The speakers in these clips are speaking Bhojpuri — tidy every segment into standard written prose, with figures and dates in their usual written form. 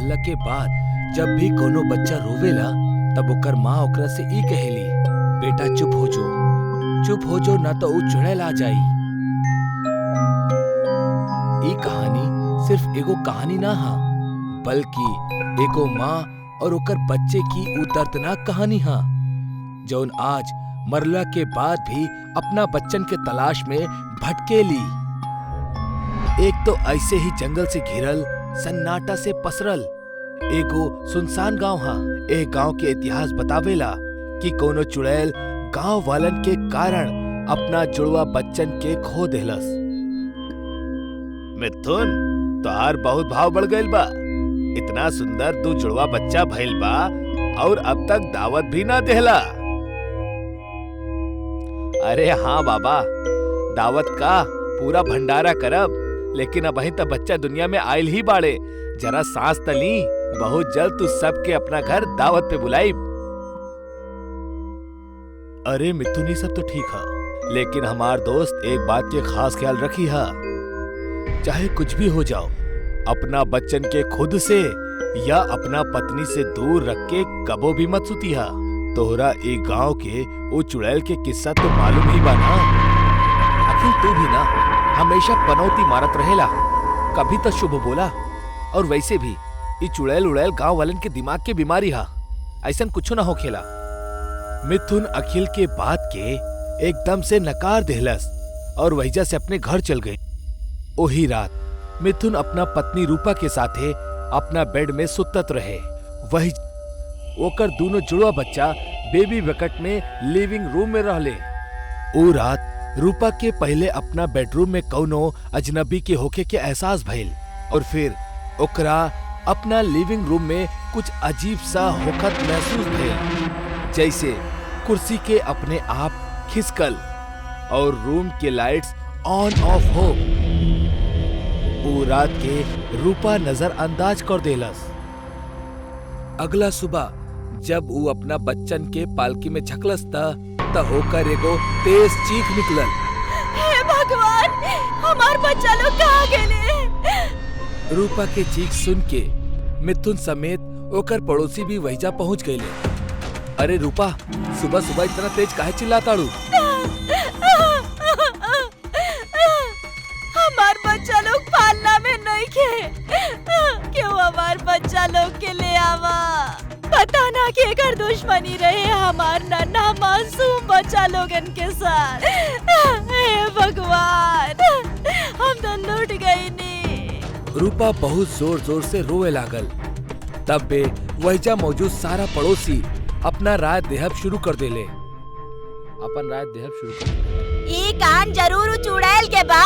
रहला के बाद जब भी कोनो बच्चा रोवेला तब ओकर माँ ओकरा से ई कहेली, बेटा चुप हो जो ना तो ऊ चुड़ैल आ जाई। ई कहानी सिर्फ एगो कहानी ना हा, बल्कि एगो माँ और ओकर बच्चे की ऊ दर्दनाक कहानी हा, जौन आज मरला के बाद भी अपना बच्चन के तलाश में भटकेली। एक तो ऐसे ही जंगल से घिरल सन्नाटा से पसरल एगो सुनसान गांव हा। ए गांव के इतिहास बतावेला कि कोनो चुड़ैल गांव वालन के कारण अपना जुड़वा बच्चन के खो देहलस। मिथुन, तोहार बहुत भाव बढ़ गइल बा। इतना सुंदर तू जुड़वा बच्चा भइल बा और अब तक दावत भी ना देहला। अरे हाँ बाबा, दावत का पूरा भंडारा करब, लेकिन अब तक बच्चा दुनिया में आयल ही बाड़े। जरा सांस तली, बहुत जल्द तू सबके अपना घर दावत पे बुलाई। अरे मिथुन, ये सब तो ठीक है, लेकिन हमार दोस्त एक बात के खास ख्याल रखी है, चाहे कुछ भी हो जाओ, अपना बच्चन के खुद से या अपना पत्नी से दूर रख के कबो भी मत सुती है। तोहरा एक गांव के वो चुड़ैल के किस्सा तो मालूम ही बा ना। आखिर तू भी ना हमेशा पनौती मारत रहेला, कभी तो शुभ बोला। और वैसे भी ये चुड़ैल उड़ैल गांव वालन के दिमाग के बीमारी हा, ऐसा कुछ ना हो खेला। मिथुन अखिल के बात के एकदम से नकार देहलस और वहीजा से अपने घर चल गई। ओही रात मिथुन अपना पत्नी रूपा के साथे अपना बेड में सुतत रहे। वही ओकर दोनों जुड़वा बच्चा बेबी बकेट में लिविंग रूम में रहले। ओ रात रूपा के पहले अपना बेडरूम में कौनो अजनबी के होके के एहसास भइल और फिर ओकरा अपना लिविंग रूम में कुछ अजीब सा होखत महसूस भइल, जैसे कुर्सी के अपने आप खिसकल और रूम के लाइट्स ऑन ऑफ हो। ओ रात के रूपा नजरअंदाज कर देलस। अगला सुबह जब वो अपना बच्चन के पालकी में झकलस त ओकर एगो तेज चीख निकलल। हे भगवान, हमार बच्चा लोग कहाँ गेले? रूपा के चीख सुन के मिथुन समेत ओकर पड़ोसी भी वहीजा पहुंच गए। अरे रूपा, सुबह सुबह इतना तेज काहे चिल्लाताड़ू? हमार बच्चा लोग पालना में नहीं खे, क्यों हमार बच्चा लोग के ले आवा? पता ना कि एकर दुश्मनी रहे हमार नन्हा मासूम बच्चा लोगन के साथ। हे भगवान, हम तो लूट गई नी। रूपा बहुत जोर जोर से रोए लागल। तब बे वहीजा मौजूद सारा पड़ोसी अपना राय देहब शुरू कर देले। ई कान जरूर चुड़ैल के बा,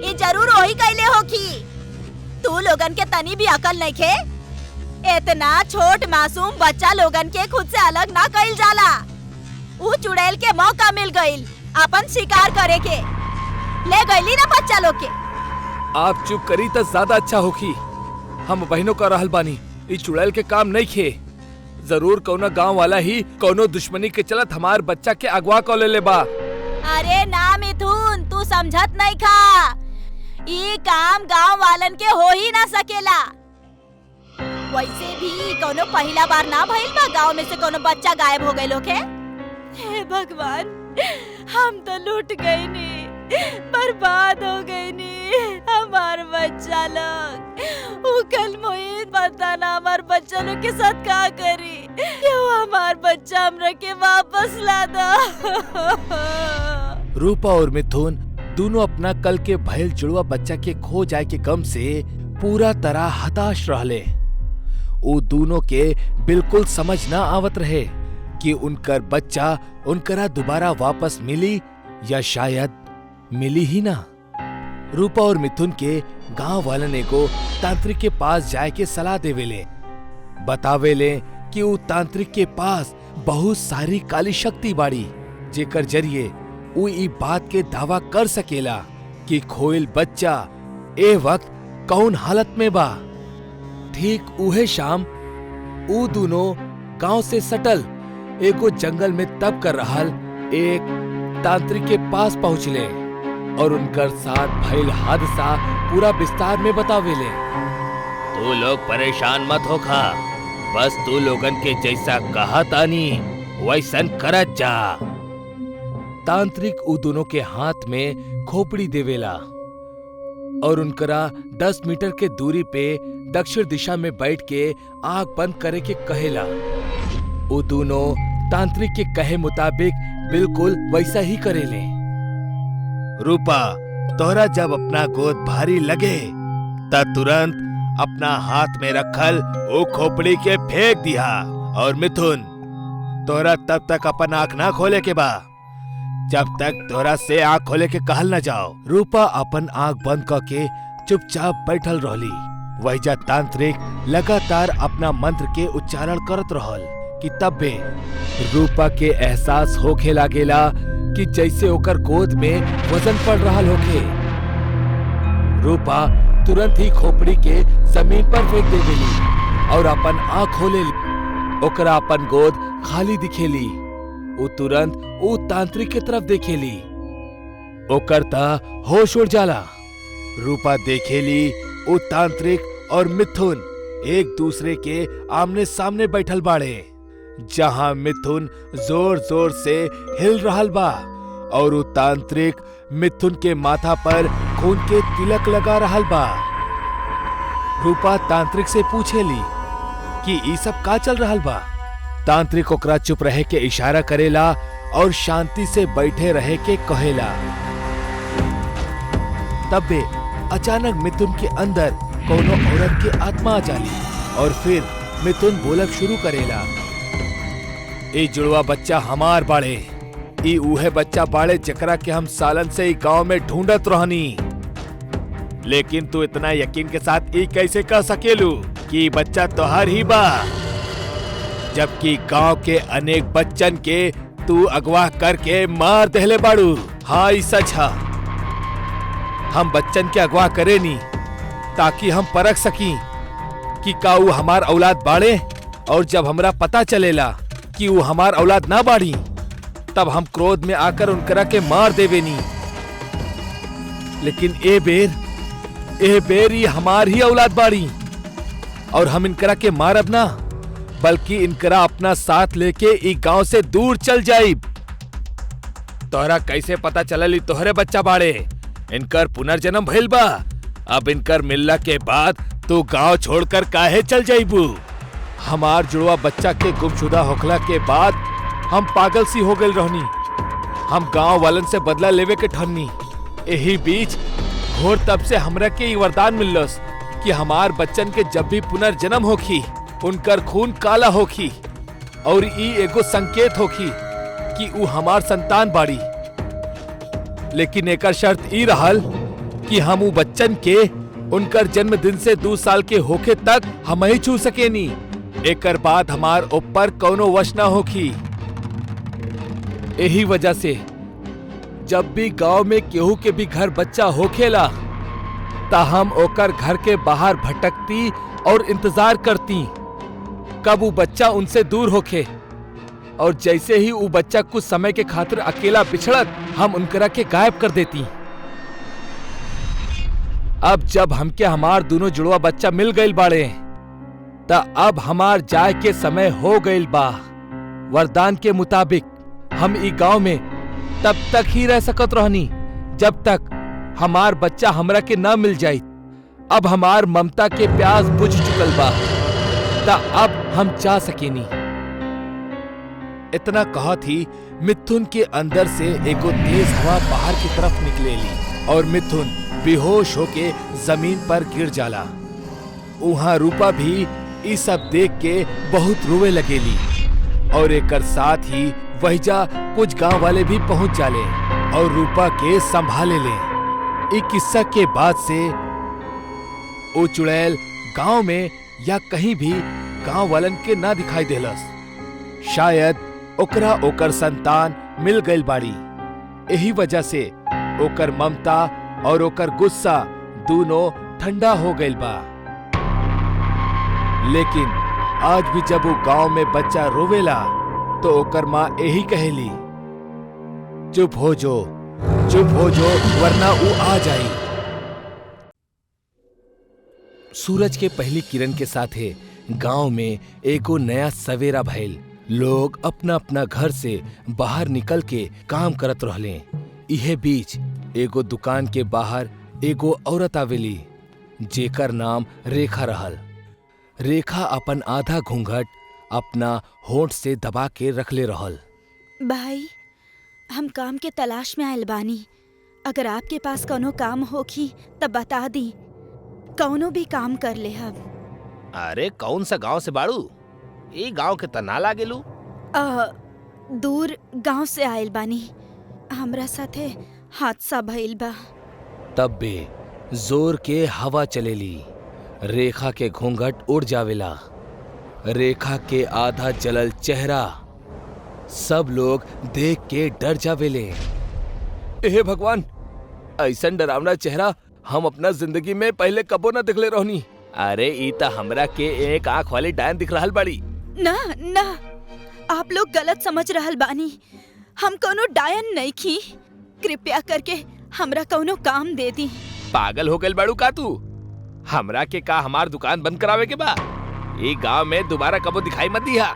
ई जरूर वही कैले होखी। तू लोगन के तनी भी अकल नहीं खे? इतना छोट मासूम बच्चा लोगन के खुद से अलग ना कइल जाला। ऊ चुड़ैल के मौका मिल गइल अपन शिकार करे के, ले गइली ना बच्चा लोग के। आप चुप करी तो ज्यादा अच्छा होखी। हम बहनों का रहल बानी, ई चुड़ैल के काम नहीं खे। जरूर कौनो गांव वाला ही कौनो दुश्मनी के चलत हमार बच्चा के अगवा कर लेले बा। अरे ना मिथुन, तू समझत नहीं खा। ई काम गांव वालन के हो ही ना सकेला। वैसे भी कौनो पहला बार ना भइल बा गांव में से कौनो बच्चा गायब हो गइल होखे। हे भगवान, हम तो लूट गई नी, बर्बाद हो गई नी हमार बच्चा लोग। कल मोहित पता ना हमार बच्चा लोग के साथ का करी। क्यों हमार बच्चा हमरा के वापस ला दो। रूपा और मिथुन दोनों अपना कल के भयल जुड़वा बच्चा के खो जाए के गम से पूरा तरह हताश रहले। वो दोनों के बिल्कुल समझ ना आवत रहे कि उनकर बच्चा उनकरा दोबारा वापस मिली या शायद मिली ही ना। रूपा और मिथुन के गांव वालन को तांत्रिक के पास जाए के सलाह देवेले। बतावेले कि वो तांत्रिक के पास बहुत सारी काली शक्ति बाड़ी, जेकर जरिए वो ई बात के दावा कर सकेला कि खोइल बच्चा ए वक्त कौन हालत में बा। ठीक उहे शाम ऊ दोनों गांव से सटल एगो जंगल में तप कर रहल एक तांत्रिक के पास पहुंचले और उनकर साथ भइल हादसा पूरा विस्तार में बतावेले। तू लोग परेशान मत होखा, बस तू लोगन के जैसा कहा तानी वैसन करत जा। तांत्रिक उ दोनों के हाथ में खोपड़ी देवेला और उनकरा 10 मीटर के दूरी पे दक्षिण दिशा में बैठ के आंख बंद करे के कहेला। वो दोनों तांत्रिक के कहे मुताबिक बिल्कुल वैसा ही करेले। रूपा, तोहरा जब अपना गोद भारी लगे तब तुरंत अपना हाथ में रखल वो खोपड़ी के फेंक दिया। और मिथुन, तोहरा तब तक अपन आंख ना खोले के बा जब तक तोहरा से आंख खोले के कहल न जाओ। रूपा अपन आंख बंद करके चुपचाप बैठल रहली। वहीजा तांत्रिक लगातार अपना मंत्र के उच्चारण करत रहल कि तब्बे रूपा के एहसास होखे लागेला कि जैसे ओकर गोद में वजन पड़ रहा होखे। रूपा तुरंत ही खोपड़ी के जमीन पर फेंक देवेली और अपन आंख खोलेली। ओकरा अपन गोद खाली दिखेली। वो तुरंत वो तांत्रिक के तरफ देखेली। ओकर ता होश उड़ जाला। रूपा देखेली वो तांत्रिक और मिथुन एक दूसरे के आमने सामने बैठल बाड़े, जहां मिथुन जोर जोर से हिल रहल बा और वो तांत्रिक मिथुन के माथा पर खून के तिलक लगा रहल बा। रूपा तांत्रिक से पूछेली कि ई सब का चल रहल बा। तांत्रिक ओकरा चुप रहे के इशारा करेला और शांति से बैठे रहे के कहेला। तब्बे अचानक मिथुन के अंदर कोनो औरत के आत्मा आ जाली और फिर मिथुन बोलक शुरू करेला। ए जुड़वा बच्चा हमार बाड़े। ई उहे बच्चा बाड़े जकरा के हम सालन से ई गांव में ढूंढत रहनी। लेकिन तू इतना यकीन के साथ ई कैसे कह सकेलू कि बच्चा तोहार ही बा, जबकि गांव के अनेक बच्चन के तू अगवा करके मार देहले बाड़ू। हाँ, ई सच है। हम बच्चन के अगवा करे नी ताकि हम परख सकी कि का वो हमार औलाद बाड़े, और जब हमरा पता चलेला कि वो हमार औलाद ना बाड़ी तब हम क्रोध में आकर उनकरा के मार देवे नी। लेकिन ए बेर ही हमार ही औलाद बाड़ी और हम इनकरा के मारब ना, बल्कि इनकरा अपना साथ लेके ई गांव से दूर चल जाइब। तोहरा कैसे पता चलल तोहरे बच्चा बाड़े? इनकर पुनर्जन्म भइल बा। अब इनकर मिलला के बाद तू गांव छोड़कर काहे चल जाइबू? हमार जुड़वा बच्चा के गुमशुदा होखला के बाद हम पागल सी हो गए रहनी। हम गांव वालन से बदला लेवे के ठन्नी। यही बीच घोर तब से हमरा के वरदान मिललस कि हमार बच्चन के जब भी पुनर्जन्म होखी उनकर खून काला होखी और ई एगो संकेत होखी कि ऊ हमार संतान बाड़ी। लेकिन एकर शर्त ई रहल कि हम ऊ बच्चन के उनकर जन्मदिन से 2 साल के होखे तक हम ही छू सकेनी। एकर बाद हमार ऊपर कौनो वश ना होखी। यही वजह से जब भी गांव में केहू के भी घर बच्चा होखेला ता हम ओकर घर के बाहर भटकती और इंतजार करती कब वो बच्चा उनसे दूर होखे, और जैसे ही वो बच्चा कुछ समय के खातिर अकेला बिछड़त हम उनकरा के गायब कर देती। अब जब हमके हमार दोनों जुड़वा बच्चा मिल गइल बाड़े ता अब हमार जाए के समय हो गइल बा। वरदान के मुताबिक हम ई गांव में तब तक ही रह सकत रहनी जब तक हमार बच्चा हमरा के ना मिल जाई। अब हमार ममता के प्यास बुझ चुकल बा ता अब हम जा सकेनी। इतना कहत ही मिथुन के अंदर से एगो तेज हवा बाहर की तरफ निकलेली और मिथुन बेहोश होके जमीन पर गिर जाला। वहां रूपा भी ई सब देख के बहुत रोवे लगेली और एकर साथ ही वहीजा कुछ गांव वाले भी पहुंच जाले और रूपा के संभाले ले। ई किस्सा के बाद से ओ चुड़ैल गांव में या कहीं भी गांव वालन के ना दिखाई देलस। शायद ओकरा ओकर संतान मिल गइल बाड़ी। यही वजह से ओकर ममता और ओकर गुस्सा दोनों ठंडा हो गइल बा। लेकिन आज भी जब वो गांव में बच्चा रोवेला तो ओकर माँ यही कहेली, चुप हो जो वरना वो आ जाई। सूरज के पहली किरण के साथे गांव में एगो नया सवेरा भइल। लोग अपना अपना घर से बाहर निकल के काम करत रहले। इहे बीच एगो दुकान के बाहर एगो औरत आवेली जेकर नाम रेखा रहल। रेखा अपन आधा घूंघट अपना होंठ से दबा के रखले रहल। भाई, हम काम के तलाश में आयल बानी। अगर आपके पास कोनो काम होखी तब बता दी, कौनो भी काम कर ले हम। अरे कौन सा गांव से बाड़ू? ई गांव के तना लागेलू। दूर गांव से आयल बानी। हमरा साथे हादसा भइल बा। तब बे जोर के हवा चलेली। रेखा के घूंघट उड़ जावेला। रेखा के आधा जलल चेहरा सब लोग देख के डर जावेले। हे भगवान, ऐसन डरावना चेहरा हम अपना जिंदगी में पहले कबो न देखले रहनी। अरे ई त हमरा के एक आंख वाली डायन दिख रहल बाड़ी। ना ना, आप लोग गलत समझ रहल बानी। हम कोनो डायन नहीं खी। कृपया करके हमरा कोनो काम दे दी। पागल हो गइल बाड़ू का तू? हमरा के का हमार दुकान बंद करावे के बा? ई गांव में दोबारा कबो दिखाई मत दिहा।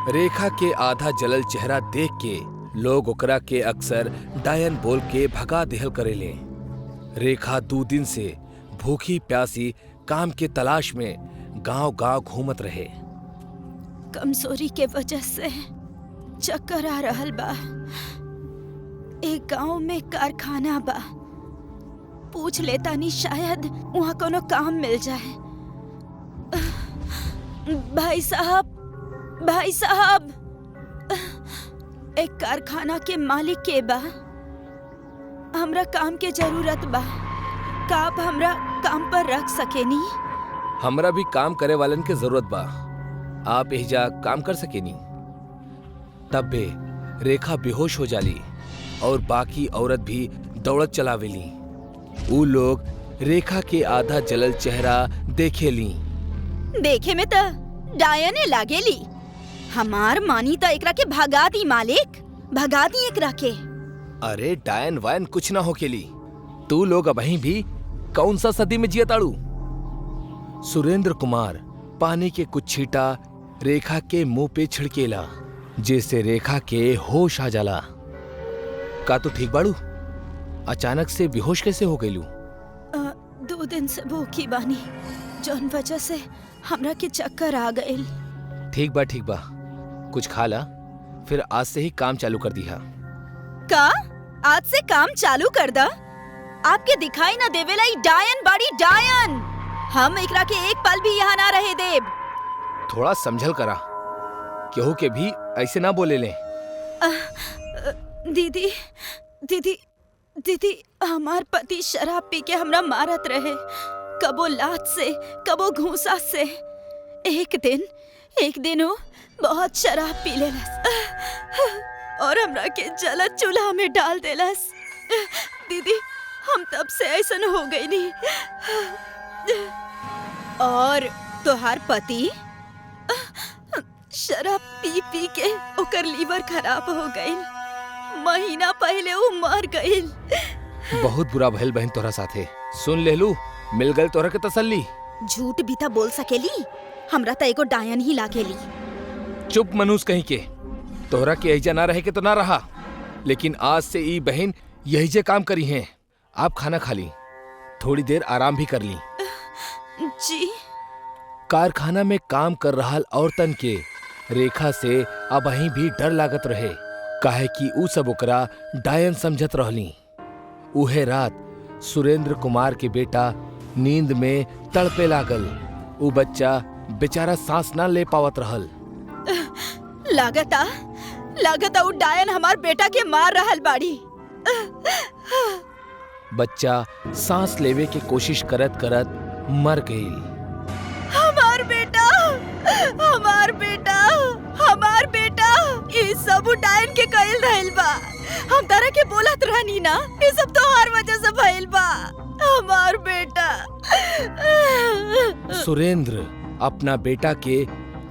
रेखा के आधा जलल चेहरा देख के लोग ओकरा के अक्सर डायन बोल के भगा देहल करेले। रेखा 2 दिन से भूखी प्यासी काम के तलाश में गांव-गांव घूमत रहे। कमजोरी के वजह से चक्कर आ रहल बा। एक गांव में कारखाना बा। पूछ लेता नहीं, शायद वहाँ कोनो काम मिल जाए। भाई साहब, एक कारखाना के मालिक के बा। हमरा काम के जरूरत बा। का आप हमरा काम पर रख सकेनी? हमरा भी काम करे वालन के जरूरत बा। आप एहिजा काम कर सकेनी। तब बे रेखा बेहोश हो जाली और बाकी औरत भी दौड़त चलावेली। ऊ लोग रेखा के आधा जलल चेहरा देखेली। देखे में त डायने लागेली। हमार मानी त एकरा के भगा दी मालिक, भगा दी एकरा के। अरे डायन वायन कुछ ना होकेली। तू लोग अबहीं भी कौन सा सदी में जियताड़ू? सुरेंद्र कुमार पानी के कुछ छींटा रेखा के मुंह पे छिड़केला, जिससे रेखा के होश आ जाला। का तू ठीक बाड़ू? अचानक से बेहोश कैसे हो गईलू? 2 दिन से भूखी बानी, जौन वजह से हमरा के चक्कर आ गइल। ठीक बा, कुछ खा ला, फिर आज से ही काम चालू कर दिया। का? आज से काम चालू कर दा? आपके दिखाई ना देवेला ई डायन बाड़ी डायन। हम एकरा के एक पल भी यहाँ ना रहे देब। थोड़ा समझल करा, केहू के भी ऐसे ना बोले ले। दीदी, हमार पति शराब पी के हमरा मारत रहे, कबो लात से कबो घूंसा से। एक दिन वो बहुत शराब पी लेलस और हमरा के जलत चूल्हा में डाल देलस। दीदी, हम तब से ऐसन हो गई नहीं। और तोहार पति शराब पी पी के ओकर लीवर खराब हो गई। महीना पहले वो मर गई। बहुत बुरा भइल बहन तोरा साथे। सुन लेलू, मिल गल तोरा के तसल्ली। झूठ भी था बोल सकेली। हमरा त एगो डायन ही लागेली। चुप मनुष्य कहीं के। तोहरा के ऐजा ना रहे के तो ना रहा, लेकिन आज से ई बहन यही जे काम करी हैं। आप खाना खा ली, थोड़ी देर आराम भी कर ली। जी। कारखाना में काम कर रहा औरतन के रेखा से अब वहीं भी डर लागत रहे, काहे कि ऊ सब ओकरा डायन समझत रहली। उहे रात सुरेंद्र कुमार के बेटा नींद में तड़पे लागल। ऊ बच्चा बेचारा सांस ना ले पावत रहल। लागता ऊ डायन हमार बेटा के मार रहल बाड़ी। बच्चा सांस लेवे के कोशिश करत करत मर गई। हमार बेटा ये सब डायन के कइल रहल बा। हम तारा के बोलत रहनी ना, ये सब तो हर वजह से भइल बा। हमार बेटा। सुरेंद्र अपना बेटा के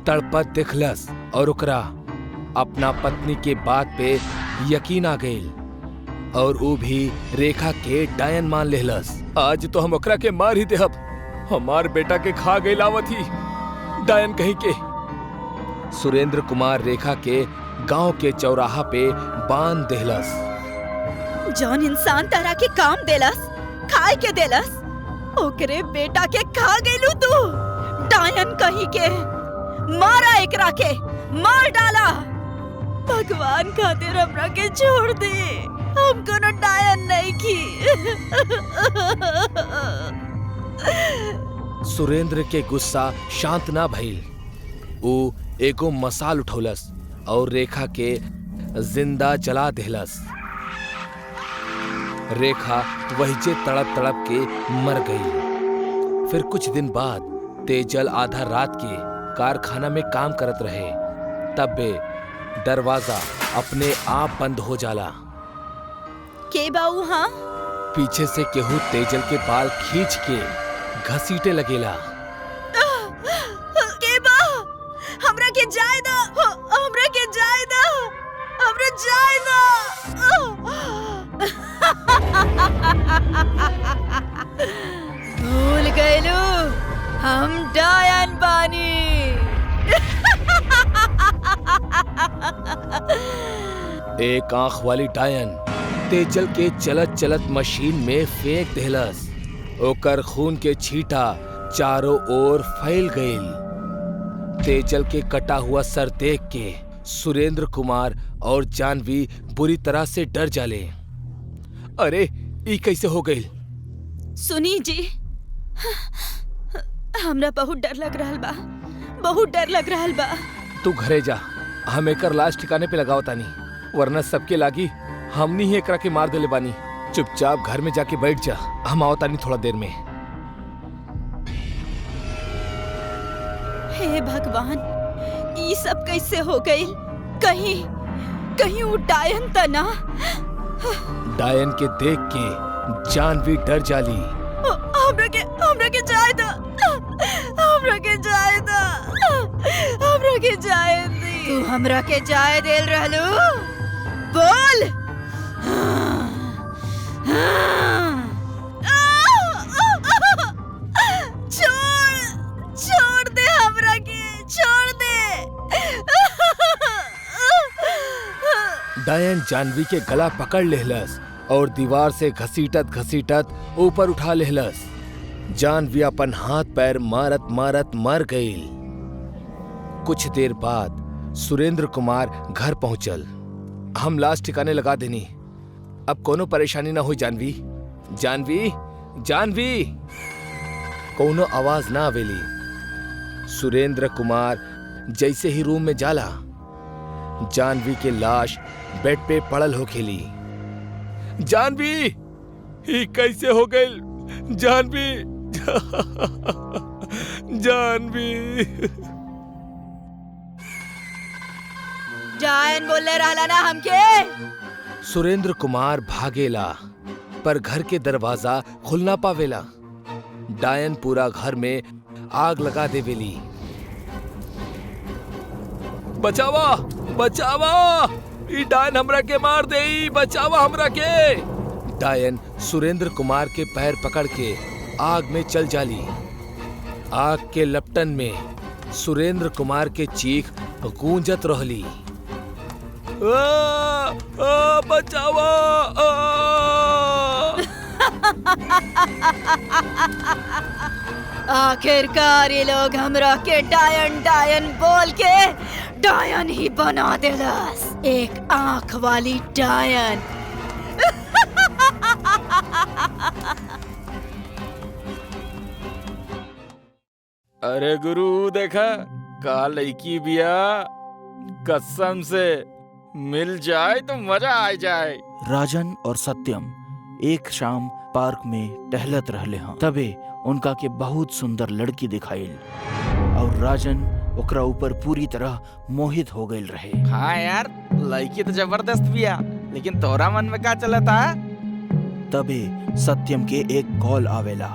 तड़पत देखलस और ओकरा अपना पत्नी के बात पे यकीन आ गइल और वो भी रेखा के डायन मान लेहलस। आज तो हम ओकरा के मार ही देहब। हमार बेटा के खा गई लावथी डायन कहीं के। सुरेंद्र कुमार रेखा के गांव के चौराहा पे बांध देहलस। जौन इंसान तरह के काम देलस, खाए के देलस, ओकरे बेटा के खा गेलू तू। डायन कहीं के मारा, एकरा के मार डाला। भगवान खातिर हमरा के छोड़ दे, हम कोनो डायन नहीं की। सुरेंद्र के गुस्सा शांत ना भइल। ऊ एगो मसाल उठौलस और रेखा के जिंदा जला देहलस। रेखा वहीजे तड़प तड़प के मर गई। फिर कुछ दिन बाद तेजल आधा रात के कारखाना में काम करत रहे। तब बे दरवाजा अपने आप बंद हो जाला। के बाऊ? हाँ, पीछे से केहू तेजल के बाल खींच के घसीटे लगेला। के बा? हमरा के जाय दा, हमरा के जाय दा, हमरा जाय दा। भूल गइलू, हम डायन बानी। एक आंख वाली डायन तेजल के चलत चलत मशीन में फेंक देहलस। ओकर खून के छींटा चारों ओर फैल गईल। तेजल के कटा हुआ सर देख के सुरेंद्र कुमार और जानवी बुरी तरह से डर जाले। अरे ई कैसे हो गई? सुनी जी, हमरा बहुत डर लग रहल बा, बहुत डर लग रहल बा। तू घरे जा, हम एकर लाश ठिकाने पे लगाओ तानी, वरना सबके लागी हमनी ही एकरा के मार देले बानी। चुपचाप घर में जाके बैठ जा, हम आओ तानी थोड़ा देर में। हे भगवान, ये सब कैसे हो गई? कहीं कहीं वो डायन त ना? डायन के देख के जानवी डर जाली। हमरा के जाय दा, हमरा के जाय दा, हमरा के जाय दे। तू हमरा के जाय देल रहलू? बोल। छोड़ दे हमरा के, छोड़ दे। डायन जानवी के गला पकड़ लेहलस और दीवार से घसीटत घसीटत ऊपर उठा लेहलस। जानवी अपन हाथ पैर मारत मारत मर गई। कुछ देर बाद सुरेंद्र कुमार घर पहुंचल। हम लाश ठिकाने लगा देनी, अब कोनो परेशानी ना हो। जानवी, जानवी, जानवी, कोनो आवाज ना आवेली। सुरेंद्र कुमार जैसे ही रूम में जाला, जानवी के लाश बेड पे पड़ल हो खेली। जानवी, ही कैसे हो गई? जानवी, जानवी। डायन बोले रहला ना हमके? सुरेंद्र कुमार भागेला पर घर के दरवाजा खुल ना पावेला। डायन पूरा घर में आग लगा देवेली। बचावा, बचावा, ई डायन हमरा के मार देई, बचावा हमरा के। डायन सुरेंद्र कुमार के पैर पकड़ के आग में चल जाली। आग के लपटन में सुरेंद्र कुमार के चीख गूंजत रहली। बचावा। आखिरकार ये लोग हमरा के डायन डायन बोल के डायन ही बना देलस। एक आंख वाली डायन। अरे गुरु, देखा का लड़की बिया, कसम से मिल जाए तो मजा आ जाए। राजन और सत्यम एक शाम पार्क में टहलत रहले हैं। तबे उनका के बहुत सुंदर लड़की दिखाइल और राजन ओकरा ऊपर पूरी तरह मोहित हो गईल रहे। हाँ यार, लड़की तो जबरदस्त बिया, लेकिन तोरा मन में का चलता? तबे सत्यम के एक कॉल आवेला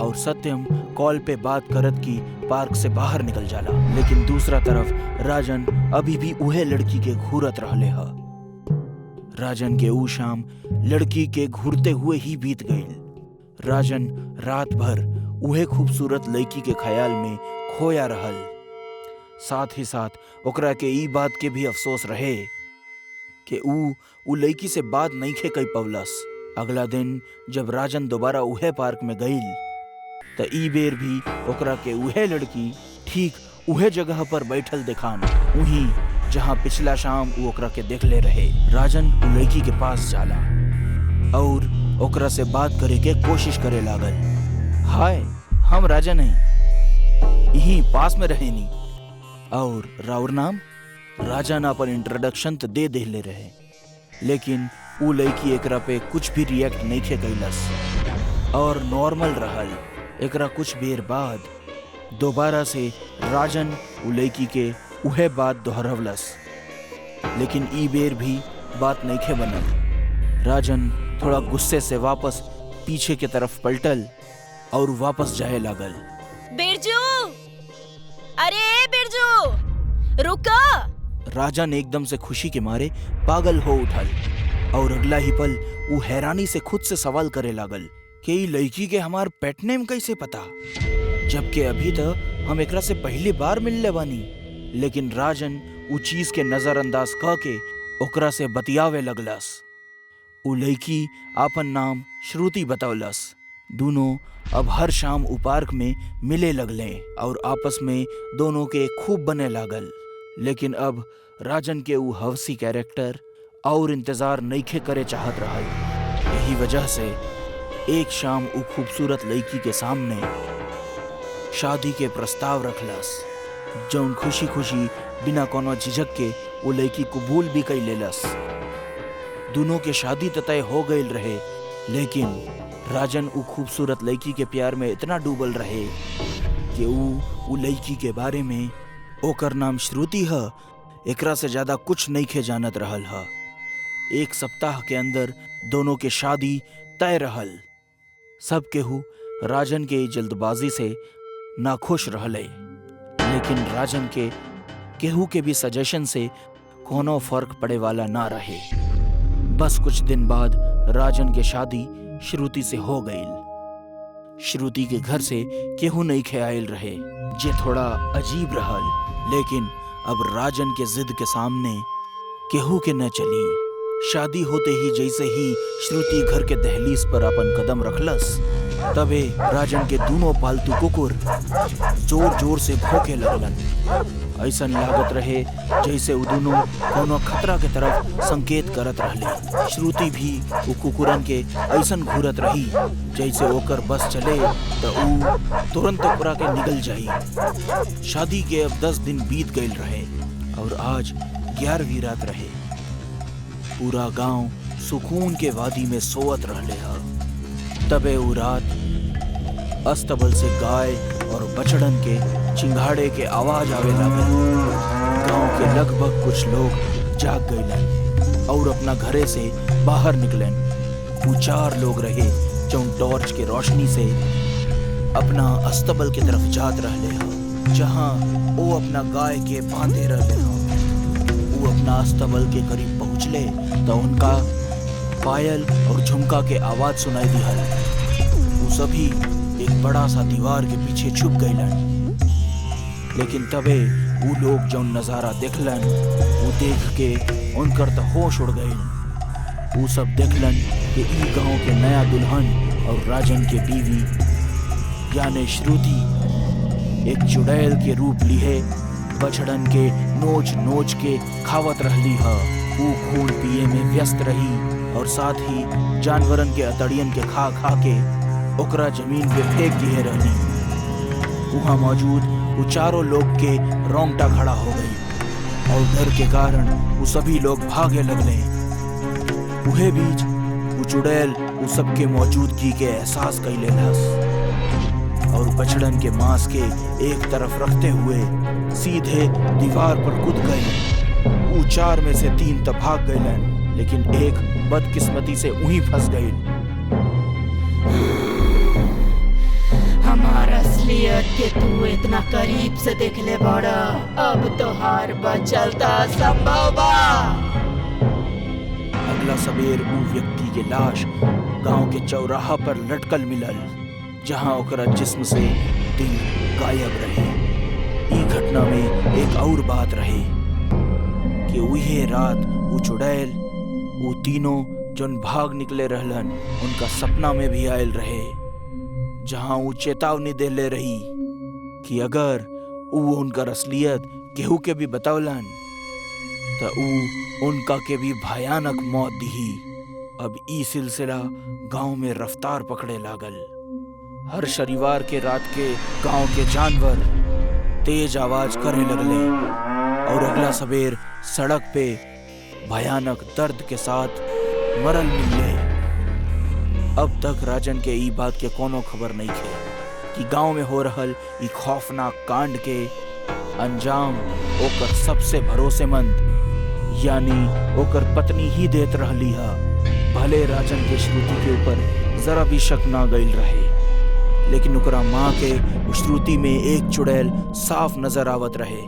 और सत्यम कॉल पे बात करत की पार्क से बाहर निकल जाला। लेकिन दूसरा तरफ राजन अभी भी उहे लड़की के घूरत रहले ह। राजन के ऊ शाम लड़की के घूरते हुए ही बीत गई। राजन रात भर उहे खूबसूरत लड़की के ख्याल में खोया रहल। साथ ही साथ ओकरा के ई बात के भी अफसोस रहे कि ऊ लड़की से बात नहीं खे कई पवलस। अगला दिन जब राजन दोबारा उहे पार्क में गईल त ई बेर भी ओकरा के उहे लड़की ठीक उहे जगह पर बैठल देखान, वहीं जहां पिछला शाम वो ओकरा के देखले रहे। राजन उ लड़की के पास जाला और ओकरा से बात करे के कोशिश करे लागल। हाय, हम राजन हैं, यहीं पास में रहेनी। और राउर नाम? राजन अपन इंट्रोडक्शन तो दे देले रहे, लेकिन उ लड़की एकरा पे कुछ भी रिएक्ट नहीं खे कैलस और नॉर्मल रहल। एकरा कुछ देर बाद दोबारा से राजन उ लड़की के उहे बात दोहरवलस, लेकिन ई बेर भी बात नहीं खे बनल। राजन थोड़ा गुस्से से वापस पीछे की तरफ पलटल और वापस जाए लागल। बिरजू, अरे बिरजू, रुको। राजन एकदम से खुशी के मारे पागल हो उठल और अगला ही पल वो हैरानी से खुद से सवाल करे लागल कि ई लड़की के हमार पेट नेम कैसे पता, जबकि अभी तक हम एकरा से पहली बार मिलले बानी। लेकिन राजन उ चीज के नजरअंदाज कह के ओकरा से बतियावे लगलस। उ लड़की आपन नाम श्रुति बतौलस। दोनों अब हर शाम उ पार्क में मिले लगले और आपस में दोनों के खूब बने लागल। लेकिन अब राजन के उ हवसी कैरेक्टर और इंतजार नईखे करे चाहत रहल। यही वजह से एक शाम उ खूबसूरत लड़की के सामने शादी के प्रस्ताव रखलस, जौन खुशी खुशी बिना कोनो झिझक के वो लड़की कबूल भी कई लेलस। दोनों के शादी तय हो गईल रहे, लेकिन राजन उ खूबसूरत लड़की के प्यार में इतना डूबल रहे कि उ लड़की के बारे में ओकर नाम श्रुति ह, एकरा से ज्यादा कुछ नहीं खे जानत रहल ह। एक सप्ताह के अंदर दोनों के शादी तय रहल। सब केहू राजन के जल्दबाजी से नाखुश रहले, लेकिन राजन के केहू के भी सजेशन से कोनो फर्क पड़े वाला ना रहे। बस कुछ दिन बाद राजन के शादी श्रुति से हो गईल। श्रुति के घर से केहू नहीं ख्याल रहे, जे थोड़ा अजीब रहल, लेकिन अब राजन के जिद के सामने केहू के न चली। शादी होते ही जैसे ही श्रुति घर के दहलीज पर अपन कदम रखलस, तबे राजन के दोनों पालतू कुकुर जोर जोर से भौंके लगलन। ऐसा लागत रहे जैसे वो दोनों कोनो खतरा के तरफ संकेत करत रहले। श्रुति भी वो कुकुरन के ऐसा घूरत रही जैसे ओकर बस चले तो ऊ तुरंत ओकरा के निकल जाई। शादी के अब 10 दिन बीत गईल रहे और आज 11वीं रात रहे। पूरा गांव सुकून के वादी में सोवत रहले ह। तबे वो रात अस्तबल से गाय और बछड़न के चिंगाड़े के आवाज आवे लागल। गांव के लगभग कुछ लोग जाग गईलन और अपना घरे से बाहर निकलन। वो 4 लोग रहे जो टॉर्च के रोशनी से अपना अस्तबल की तरफ जात रहले ह, जहां वो अपना गाय के बांधे रहले ह। वो अपना अस्तबल के करीब पहुंचले तो उनका पायल और झुमका के आवाज सुनाई दिहल। वो सभी एक बड़ा सा दीवार के पीछे छुप गईलन। लेकिन तबे वो लोग जो नजारा देखलन, वो देख के उनकर तो होश उड़ गईल। वो सब देखलन कि ई गांव के नया दुल्हन और राजन के बीवी यानी श्रुति एक चुड़ैल के रूप लिए बछड़न के नोच नोच के खावत रहली ह। वो खून पिए में व्यस्त रही और साथ ही जानवरन के अतड़ियन के खा खा के ओकरा जमीन पे फेंक दिए रहली। वहाँ मौजूद वो 4 लोग के रोंगटा खड़ा हो गई और डर के कारण वो सभी लोग भागे लगले। उहे बीच वो चुड़ैल वो सबके मौजूदगी के एहसास कैले लस और बछड़न के मांस के एक तरफ रखते हुए सीधे दीवार पर कूद गए। वो 4 में से 3 तो भाग गईलन, लेकिन एक बदकिस्मती से वहीं फंस गई। हमारा असलियत के तू इतना करीब से देखले बड़ा, अब तो हार बचलता संभव बा। अगला सबेर वो व्यक्ति के लाश गांव के चौराहा पर लटकल मिलल, जहां ओकरा जिस्म से दिल गायब रहे। ई घटना में एक और बात रहे कि उहे रात उ चुड़ैल उ तीनों जोन भाग निकले रहलन उनका सपना में भी आयल रहे, जहां उ चेतावनी देले रही कि अगर उ उनकर असलियत केहू के भी बतौलन तो उ उनका के भी भयानक मौत दिही। अब ई सिलसिला गांव में रफ्तार पकड़े लागल। हर शनिवार के रात के गांव के जानवर तेज आवाज करे लगले और अगला सवेर सड़क पे भयानक दर्द के साथ मरल मिले। अब तक राजन के ई बात के कोनो खबर नहीं थे कि गांव में हो रहल ई खौफनाक कांड के अंजाम ओकर सबसे भरोसेमंद यानी ओकर पत्नी ही देत रहली हा। भले राजन के श्रुति के ऊपर जरा भी शक ना गईल रहे, लेकिन ओकरा माँ के श्रुति में एक चुड़ैल साफ नजर आवत रहे।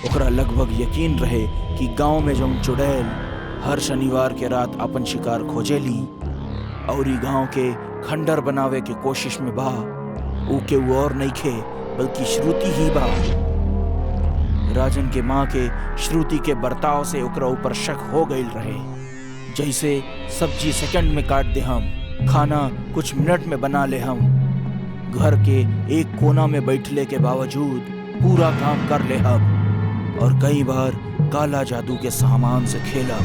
ओकरा लगभग यकीन रहे कि गांव में जौन चुड़ैल हर शनिवार के रात अपन शिकार खोजेली और ई गांव के खंडर बनावे के कोशिश में बा, ऊ के वो और नहीं खे बल्कि श्रुति ही बा। राजन के माँ के श्रुति के बर्ताव से ओकरा ऊपर शक हो गईल रहे, जैसे सब्जी सेकंड में काट दे हम, खाना कुछ मिनट में बना ले हम, घर के एक कोना में बैठले के बावजूद पूरा काम कर ले हम और कई बार काला जादू के सामान से खेला।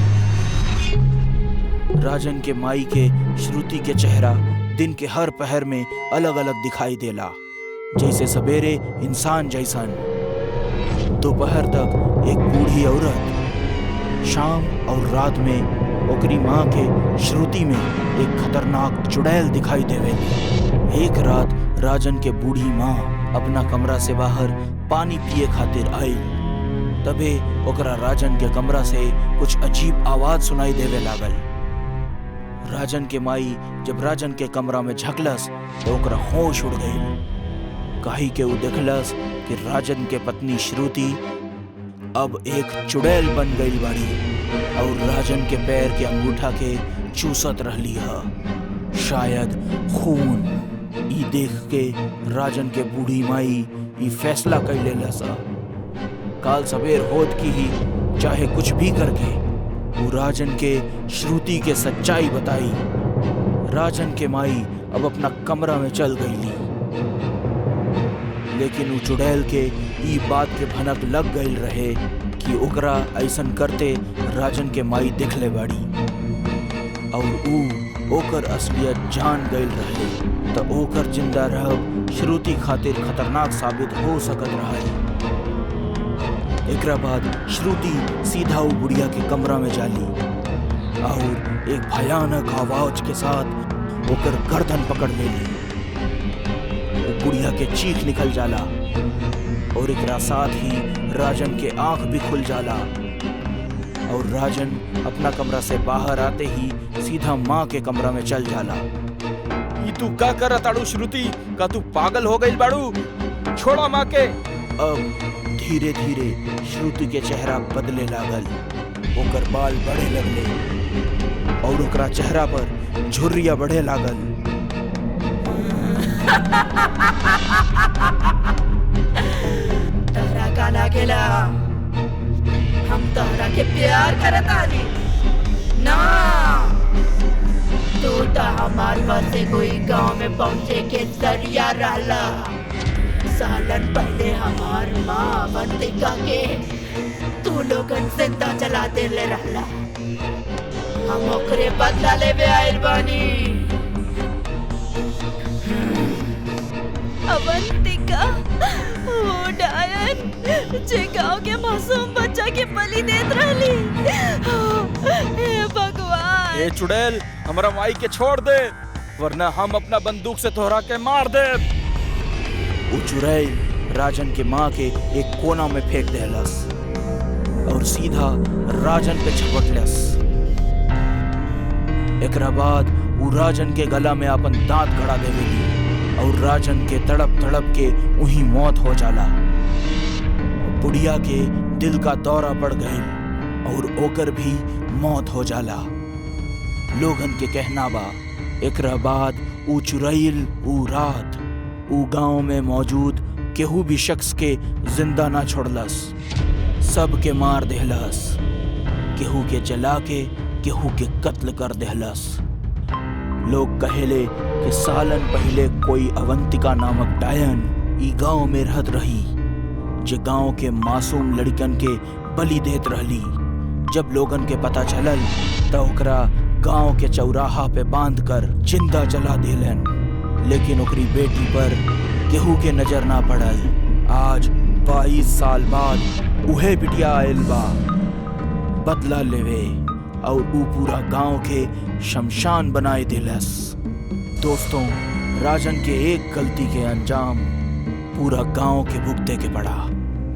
राजन के माई के श्रुति के चेहरा दिन के हर पहर में अलग अलग दिखाई देला, जैसे सवेरे इंसान जैसन, दोपहर तक एक बूढ़ी औरत, शाम और रात में ओकरी माँ के श्रुति में एक खतरनाक चुड़ैल दिखाई देवेली। एक रात राजन के बूढ़ी माँ अपना कमरा से बाहर पानी पिए खातिर आई, तबे ओकरा राजन के कमरा से कुछ अजीब आवाज सुनाई देवे लागल। राजन के माई जब राजन के कमरा में झकलस तो ओकरा होश उड़ गई, काहे के उ देखलस कि राजन के पत्नी श्रुति अब एक चुड़ैल बन गई बाड़ी और राजन के पैर के अंगूठा के चूसत रहली है, शायद खून। ई देख के राजन के बूढ़ी माई ई फैसला कर लेलसा काल सवेर होत की ही चाहे कुछ भी करके वो राजन के श्रुति के सच्चाई बताई। राजन के माई अब अपना कमरा में चल गईली, लेकिन वो चुड़ैल के ई बात के भनक लग गईल रहे कि ओकरा ऐसन करते राजन के माई देख ले बाड़ी और ऊ ओकर असलियत जान गईल रहे तो ओकर जिंदा रहब श्रुति खातिर खतरनाक साबित हो सकत रहा। एकरा बाद श्रुति सीधा वो बुढ़िया के कमरा में जाली और एक भयानक आवाज के साथ ओकर गर्दन पकड़ लेली। वो बुढ़िया के चीख निकल जाला और एकरा साथ ही राजन के आंख भी खुल जाला और राजन अपना कमरा से बाहर आते ही सीधा माँ के कमरा में चल जाला। ई तू का करत ताड़ू श्रुति? का तू पागल हो गई बाड़ू? छोड़ा माँ के। अब धीरे धीरे श्रुति के चेहरा बदले लागल, ओकर बाल बढ़े लगले और ओकरा चेहरा पर झुर्रिया बढ़े लागल। तहरा का लागेला हम तहरा के प्यार करतानी ना, तू तो हमार बस से कोई गांव में पहुंचे के जरिया रहला। सालन पहले हमार माँ अवंतिका के तू लोगन जिंदा चला दे ले रहला, हम ओकरे बदला लेवे आइल बानी। अवंतिका वो डायन जे गांव के मासूम बच्चा के बलि देत रहली। हे भगवान! ए चुड़ैल, हमरा माई के छोड़ दे वरना हम अपना बंदूक से तोहरा के मार दे। वो चुड़ैल राजन के माँ के एक कोना में फेंक देलस और सीधा राजन पे झपटलस। एकरा बाद वो राजन के गला में अपन दांत गड़ा देवेली और राजन के तड़प तड़प के वही मौत हो जाला। बुढ़िया के दिल का दौरा पड़ गई और ओकर भी मौत हो जाला। लोगन के कहना बा एकरा बाद ऊ चुरैल ऊ रात ऊ गांव में मौजूद केहू भी शख्स के जिंदा ना छोड़लस, सबके मार देहलस, केहू के जला के केहू के कत्ल कर देहलस। लोग कहेले कि सालन पहले कोई अवंतिका नामक डायन ई गांव में रहत रही, जे गांव के मासूम लड़कन के बलि देत रहली। जब लोगन के पता चलल त ओकरा गांव के चौराहा पे बांध कर जिंदा जला देलन, लेकिन ओकरी बेटी पर केहू के नजर ना पड़ल। आज 22 साल बाद उहे बिटिया आयल बा बदला लेवे और ऊ पूरा गांव के शमशान बनाए दिलस। दोस्तों, राजन के एक गलती के अंजाम पूरा गांव के भुगते के पड़ा।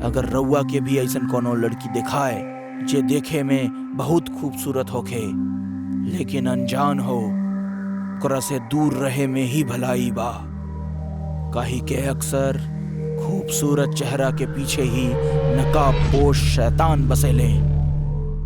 अगर रउआ के भी ऐसन कोनो लड़की दिखाए जे देखे में बहुत खूबसूरत होखे लेकिन अनजान हो, ओकरा से दूर रहे में ही भलाई बा, काहे के अक्सर खूबसूरत चेहरा के पीछे ही नकाबपोश शैतान बसेले।